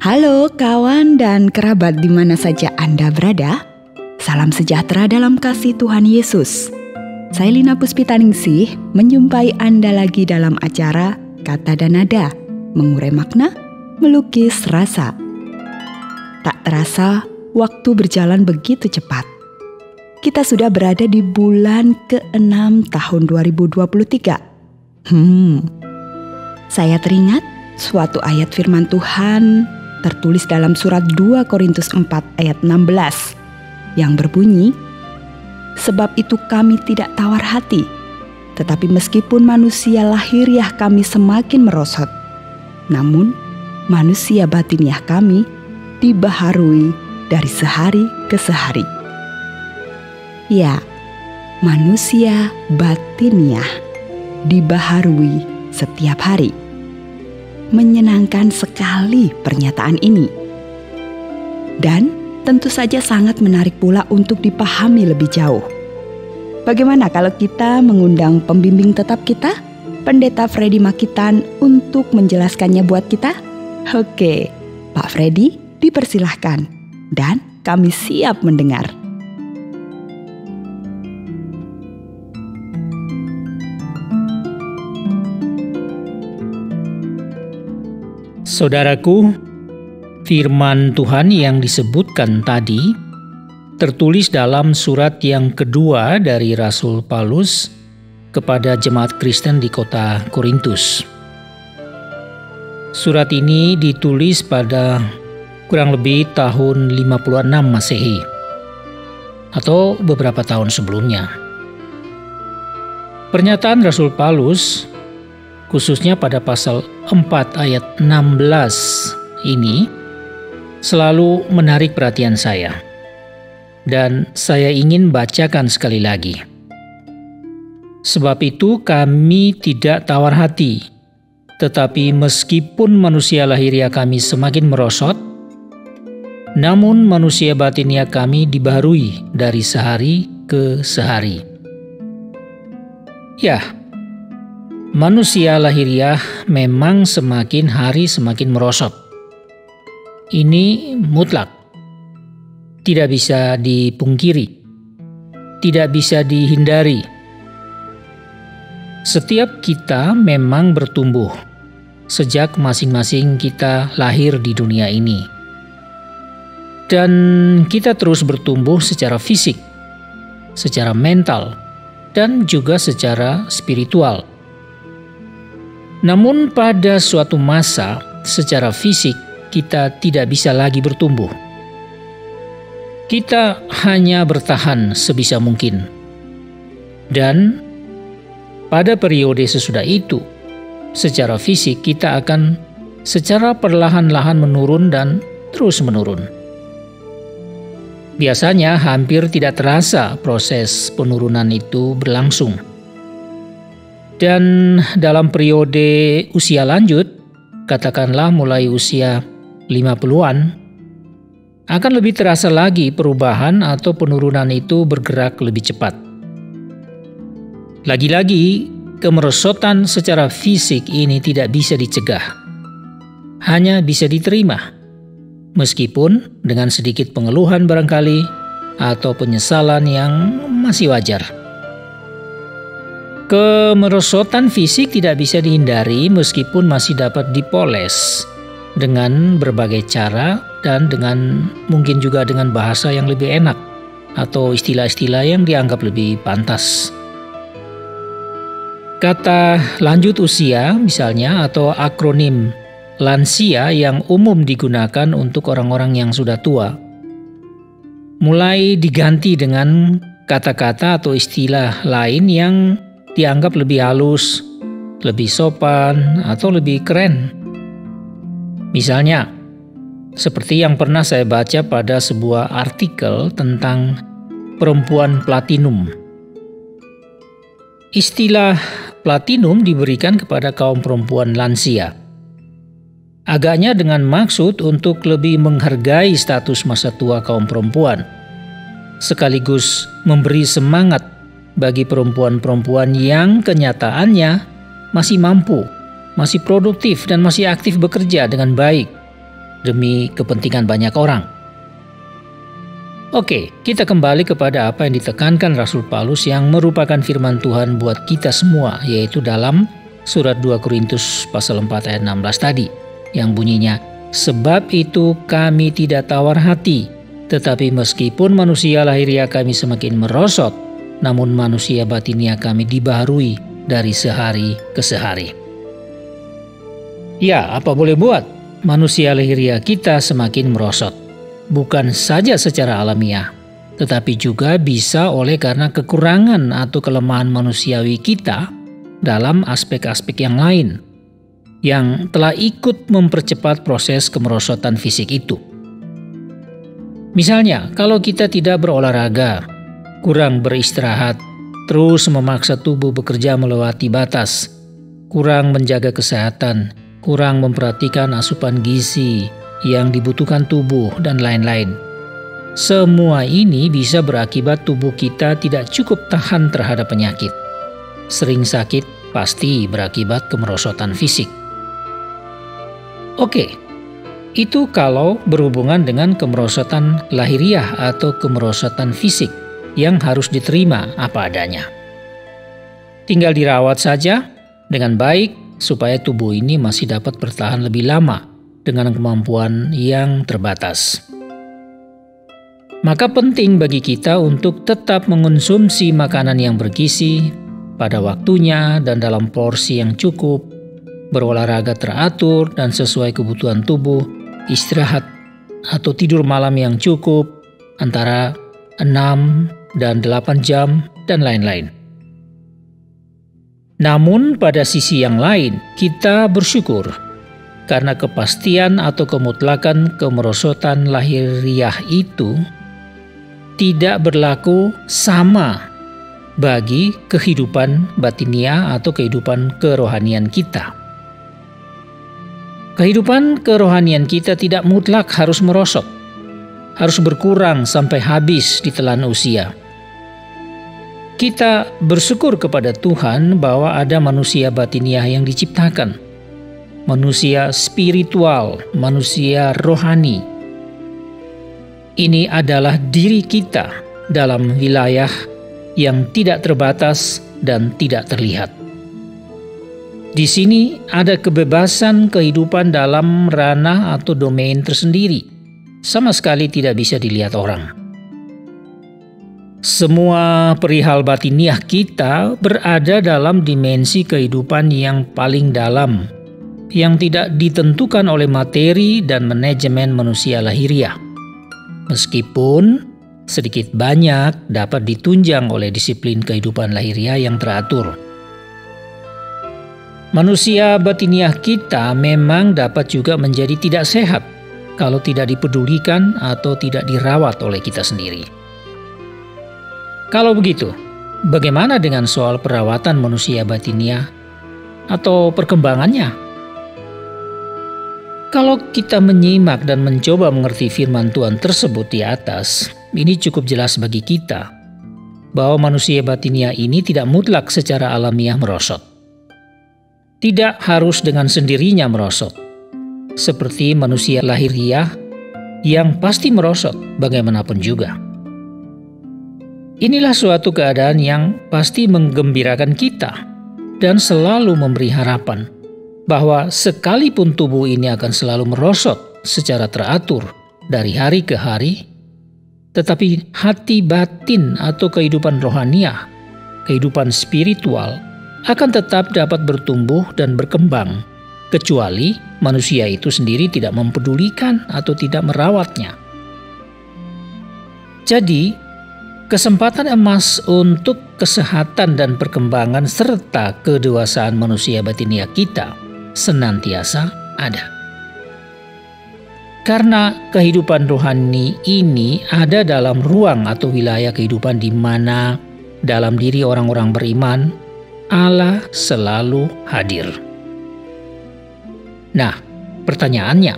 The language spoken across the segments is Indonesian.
Halo kawan dan kerabat di mana saja Anda berada. Salam sejahtera dalam kasih Tuhan Yesus. Saya Lina Puspitaningsih menjumpai Anda lagi dalam acara Kata dan Nada, mengurai makna, melukis rasa. Tak terasa waktu berjalan begitu cepat. Kita sudah berada di bulan ke-6 tahun 2023. Saya teringat suatu ayat firman Tuhan tertulis dalam surat 2 Korintus 4 ayat 16 yang berbunyi, "Sebab itu kami tidak tawar hati, tetapi meskipun manusia lahiriah kami semakin merosot, namun manusia batiniah kami dibaharui dari sehari ke sehari." Ya, manusia batiniah dibaharui setiap hari. Menyenangkan sekali pernyataan ini. Dan tentu saja sangat menarik pula untuk dipahami lebih jauh. Bagaimana kalau kita mengundang pembimbing tetap kita, Pendeta Freddy Makitan, untuk menjelaskannya buat kita? Oke, Pak Freddy dipersilahkan dan kami siap mendengar. Saudaraku, firman Tuhan yang disebutkan tadi tertulis dalam surat yang kedua dari Rasul Paulus kepada jemaat Kristen di kota Korintus. Surat ini ditulis pada kurang lebih tahun 56 Masehi atau beberapa tahun sebelumnya. Pernyataan Rasul Paulus khususnya pada pasal 4 ayat 16 ini selalu menarik perhatian saya. Dan saya ingin bacakan sekali lagi. "Sebab itu kami tidak tawar hati, tetapi meskipun manusia lahiriah kami semakin merosot, namun manusia batiniah kami dibaharui dari sehari ke sehari." Ya, manusia lahiriah memang semakin hari semakin merosot. Ini mutlak. Tidak bisa dipungkiri. Tidak bisa dihindari. Setiap kita memang bertumbuh sejak masing-masing kita lahir di dunia ini. Dan kita terus bertumbuh secara fisik, secara mental, dan juga secara spiritual. Namun pada suatu masa, secara fisik kita tidak bisa lagi bertumbuh. Kita hanya bertahan sebisa mungkin. Dan pada periode sesudah itu, secara fisik kita akan secara perlahan-lahan menurun dan terus menurun. Biasanya hampir tidak terasa proses penurunan itu berlangsung. Dan dalam periode usia lanjut, katakanlah mulai usia 50-an, akan lebih terasa lagi perubahan atau penurunan itu bergerak lebih cepat. Lagi-lagi, kemerosotan secara fisik ini tidak bisa dicegah. Hanya bisa diterima, meskipun dengan sedikit pengeluhan barangkali atau penyesalan yang masih wajar. Kemerosotan fisik tidak bisa dihindari meskipun masih dapat dipoles dengan berbagai cara dan dengan mungkin juga dengan bahasa yang lebih enak atau istilah-istilah yang dianggap lebih pantas. Kata lanjut usia misalnya atau akronim lansia yang umum digunakan untuk orang-orang yang sudah tua mulai diganti dengan kata-kata atau istilah lain yang dianggap lebih halus, lebih sopan, atau lebih keren. Misalnya, seperti yang pernah saya baca pada sebuah artikel tentang perempuan platinum. Istilah platinum diberikan kepada kaum perempuan lansia. Agaknya dengan maksud untuk lebih menghargai status masa tua kaum perempuan, sekaligus memberi semangat bagi perempuan-perempuan yang kenyataannya masih mampu, masih produktif dan masih aktif bekerja dengan baik. demi kepentingan banyak orang. Oke, kita kembali kepada apa yang ditekankan Rasul Paulus yang merupakan firman Tuhan buat kita semua, yaitu dalam surat 2 Korintus pasal 4 ayat 16 tadi, yang bunyinya, "Sebab itu kami tidak tawar hati, tetapi meskipun manusia lahiriah kami semakin merosot, namun manusia batiniah kami dibaharui dari sehari ke sehari." Ya, apa boleh buat? Manusia lahiriah kita semakin merosot. Bukan saja secara alamiah, tetapi juga bisa oleh karena kekurangan atau kelemahan manusiawi kita dalam aspek-aspek yang lain, yang telah ikut mempercepat proses kemerosotan fisik itu. Misalnya, kalau kita tidak berolahraga, kurang beristirahat, terus memaksa tubuh bekerja melewati batas, kurang menjaga kesehatan, kurang memperhatikan asupan gizi yang dibutuhkan tubuh, dan lain-lain. Semua ini bisa berakibat tubuh kita tidak cukup tahan terhadap penyakit. Sering sakit pasti berakibat kemerosotan fisik. Oke, itu kalau berhubungan dengan kemerosotan lahiriah atau kemerosotan fisik yang harus diterima apa adanya. Tinggal dirawat saja dengan baik supaya tubuh ini masih dapat bertahan lebih lama dengan kemampuan yang terbatas. Maka penting bagi kita untuk tetap mengonsumsi makanan yang bergizi pada waktunya dan dalam porsi yang cukup, berolahraga teratur dan sesuai kebutuhan tubuh, istirahat atau tidur malam yang cukup antara 6 dan 8 jam, dan lain-lain. Namun pada sisi yang lain, kita bersyukur karena kepastian atau kemutlakan kemerosotan lahiriah itu tidak berlaku sama bagi kehidupan batiniah atau kehidupan kerohanian kita. Kehidupan kerohanian kita tidak mutlak harus merosot, harus berkurang sampai habis ditelan usia. Kita bersyukur kepada Tuhan bahwa ada manusia batiniah yang diciptakan, manusia spiritual, manusia rohani. Ini adalah diri kita dalam wilayah yang tidak terbatas dan tidak terlihat. Di sini ada kebebasan kehidupan dalam ranah atau domain tersendiri, sama sekali tidak bisa dilihat orang. Semua perihal batiniah kita berada dalam dimensi kehidupan yang paling dalam, yang tidak ditentukan oleh materi dan manajemen manusia lahiriah. Meskipun sedikit banyak dapat ditunjang oleh disiplin kehidupan lahiriah yang teratur. Manusia batiniah kita memang dapat juga menjadi tidak sehat kalau tidak dipedulikan atau tidak dirawat oleh kita sendiri. Kalau begitu, bagaimana dengan soal perawatan manusia batiniah atau perkembangannya? Kalau kita menyimak dan mencoba mengerti firman Tuhan tersebut di atas, ini cukup jelas bagi kita bahwa manusia batiniah ini tidak mutlak secara alamiah merosot. Tidak harus dengan sendirinya merosot, seperti manusia lahiriah yang pasti merosot bagaimanapun juga. Inilah suatu keadaan yang pasti menggembirakan kita dan selalu memberi harapan bahwa sekalipun tubuh ini akan selalu merosot secara teratur dari hari ke hari, tetapi hati batin atau kehidupan rohaniah, kehidupan spiritual akan tetap dapat bertumbuh dan berkembang, kecuali manusia itu sendiri tidak mempedulikan atau tidak merawatnya. Jadi, kesempatan emas untuk kesehatan dan perkembangan serta kedewasaan manusia batiniah kita senantiasa ada. Karena kehidupan rohani ini ada dalam ruang atau wilayah kehidupan di mana dalam diri orang-orang beriman, Allah selalu hadir. Nah, pertanyaannya,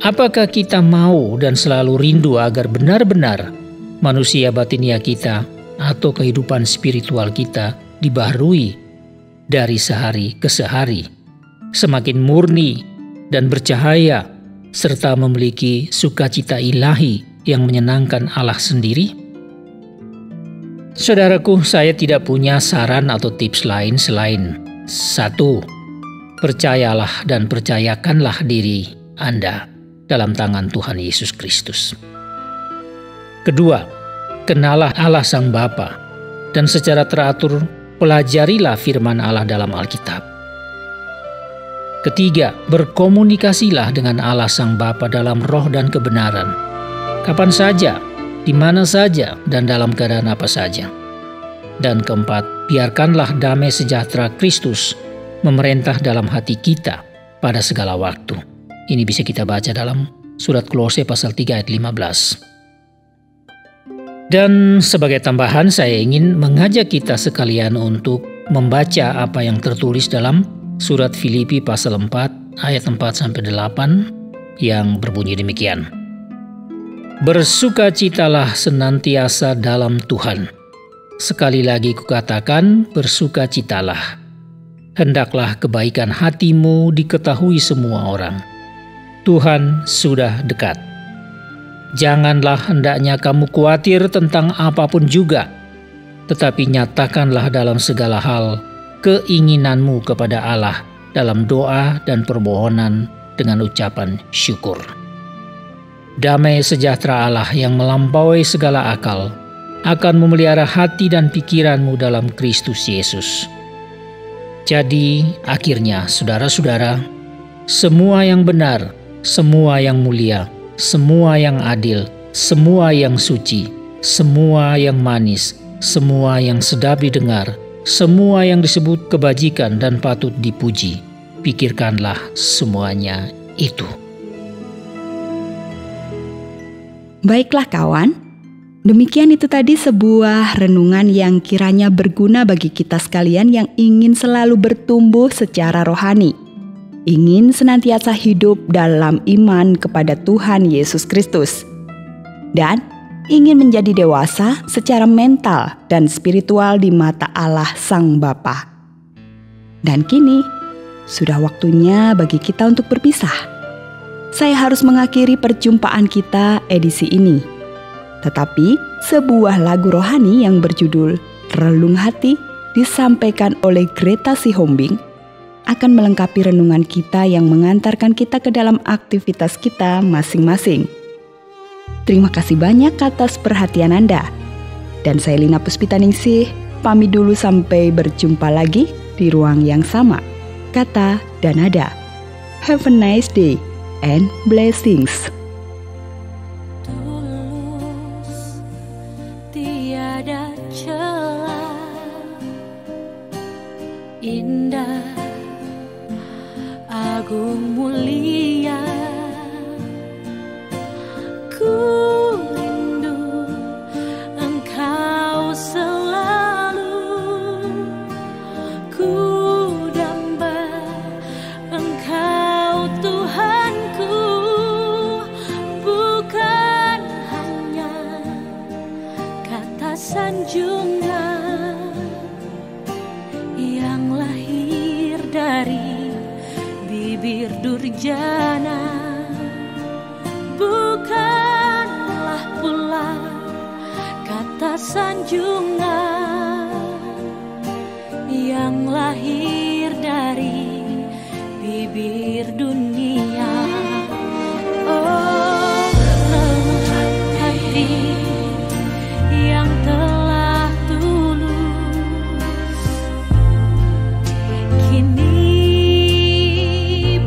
apakah kita mau dan selalu rindu agar benar-benar manusia batiniah kita atau kehidupan spiritual kita dibaharui dari sehari ke sehari, semakin murni dan bercahaya serta memiliki sukacita ilahi yang menyenangkan Allah sendiri? Saudaraku, saya tidak punya saran atau tips lain selain 1. Percayalah dan percayakanlah diri Anda dalam tangan Tuhan Yesus Kristus. 2. Kenalah Allah Sang Bapa dan secara teratur pelajarilah firman Allah dalam Alkitab. 3. Berkomunikasilah dengan Allah Sang Bapa dalam roh dan kebenaran. Kapan saja, di mana saja, dan dalam keadaan apa saja. Dan 4. Biarkanlah damai sejahtera Kristus memerintah dalam hati kita pada segala waktu. Ini bisa kita baca dalam surat Kolose pasal 3 ayat 15. Dan sebagai tambahan saya ingin mengajak kita sekalian untuk membaca apa yang tertulis dalam surat Filipi pasal 4 ayat 4-8 yang berbunyi demikian. Bersukacitalah senantiasa dalam Tuhan. Sekali lagi kukatakan, bersukacitalah. Hendaklah kebaikan hatimu diketahui semua orang. Tuhan sudah dekat. Janganlah hendaknya kamu khawatir tentang apapun juga, tetapi nyatakanlah dalam segala hal keinginanmu kepada Allah dalam doa dan permohonan dengan ucapan syukur. Damai sejahtera Allah yang melampaui segala akal akan memelihara hati dan pikiranmu dalam Kristus Yesus. Jadi akhirnya saudara-saudara, semua yang benar, semua yang mulia, semua yang adil, semua yang suci, semua yang manis, semua yang sedap didengar, semua yang disebut kebajikan dan patut dipuji, pikirkanlah semuanya itu. Baiklah kawan, demikian itu tadi sebuah renungan yang kiranya berguna bagi kita sekalian yang ingin selalu bertumbuh secara rohani, ingin senantiasa hidup dalam iman kepada Tuhan Yesus Kristus, dan ingin menjadi dewasa secara mental dan spiritual di mata Allah Sang Bapa. Dan kini, sudah waktunya bagi kita untuk berpisah. Saya harus mengakhiri perjumpaan kita edisi ini. Tetapi, sebuah lagu rohani yang berjudul Relung Hati disampaikan oleh Greta Sihombing akan melengkapi renungan kita yang mengantarkan kita ke dalam aktivitas kita masing-masing. Terima kasih banyak atas perhatian Anda. Dan saya Lina Puspitaningsih, pamit dulu sampai berjumpa lagi di ruang yang sama, kata dan nada. Have a nice day and blessings. Tulus, tiada celah, indah, agung mulia. Sanjungan yang lahir dari bibir durjana, bukanlah pula kata sanjungan yang lahir dari bibir dunia. Oh, hati yang telah tulus kini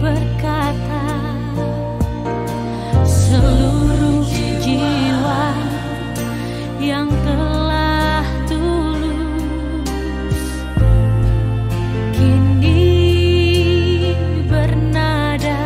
berkata, seluruh jiwa yang telah tulus kini bernada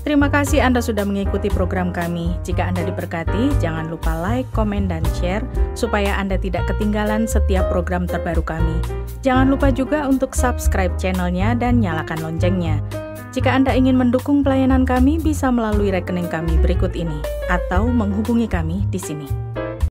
Terima kasih Anda sudah mengikuti program kami. Jika Anda diberkati, jangan lupa like, komen, dan share supaya Anda tidak ketinggalan setiap program terbaru kami. Jangan lupa juga untuk subscribe channelnya dan nyalakan loncengnya. Jika Anda ingin mendukung pelayanan kami, bisa melalui rekening kami berikut ini atau menghubungi kami di sini.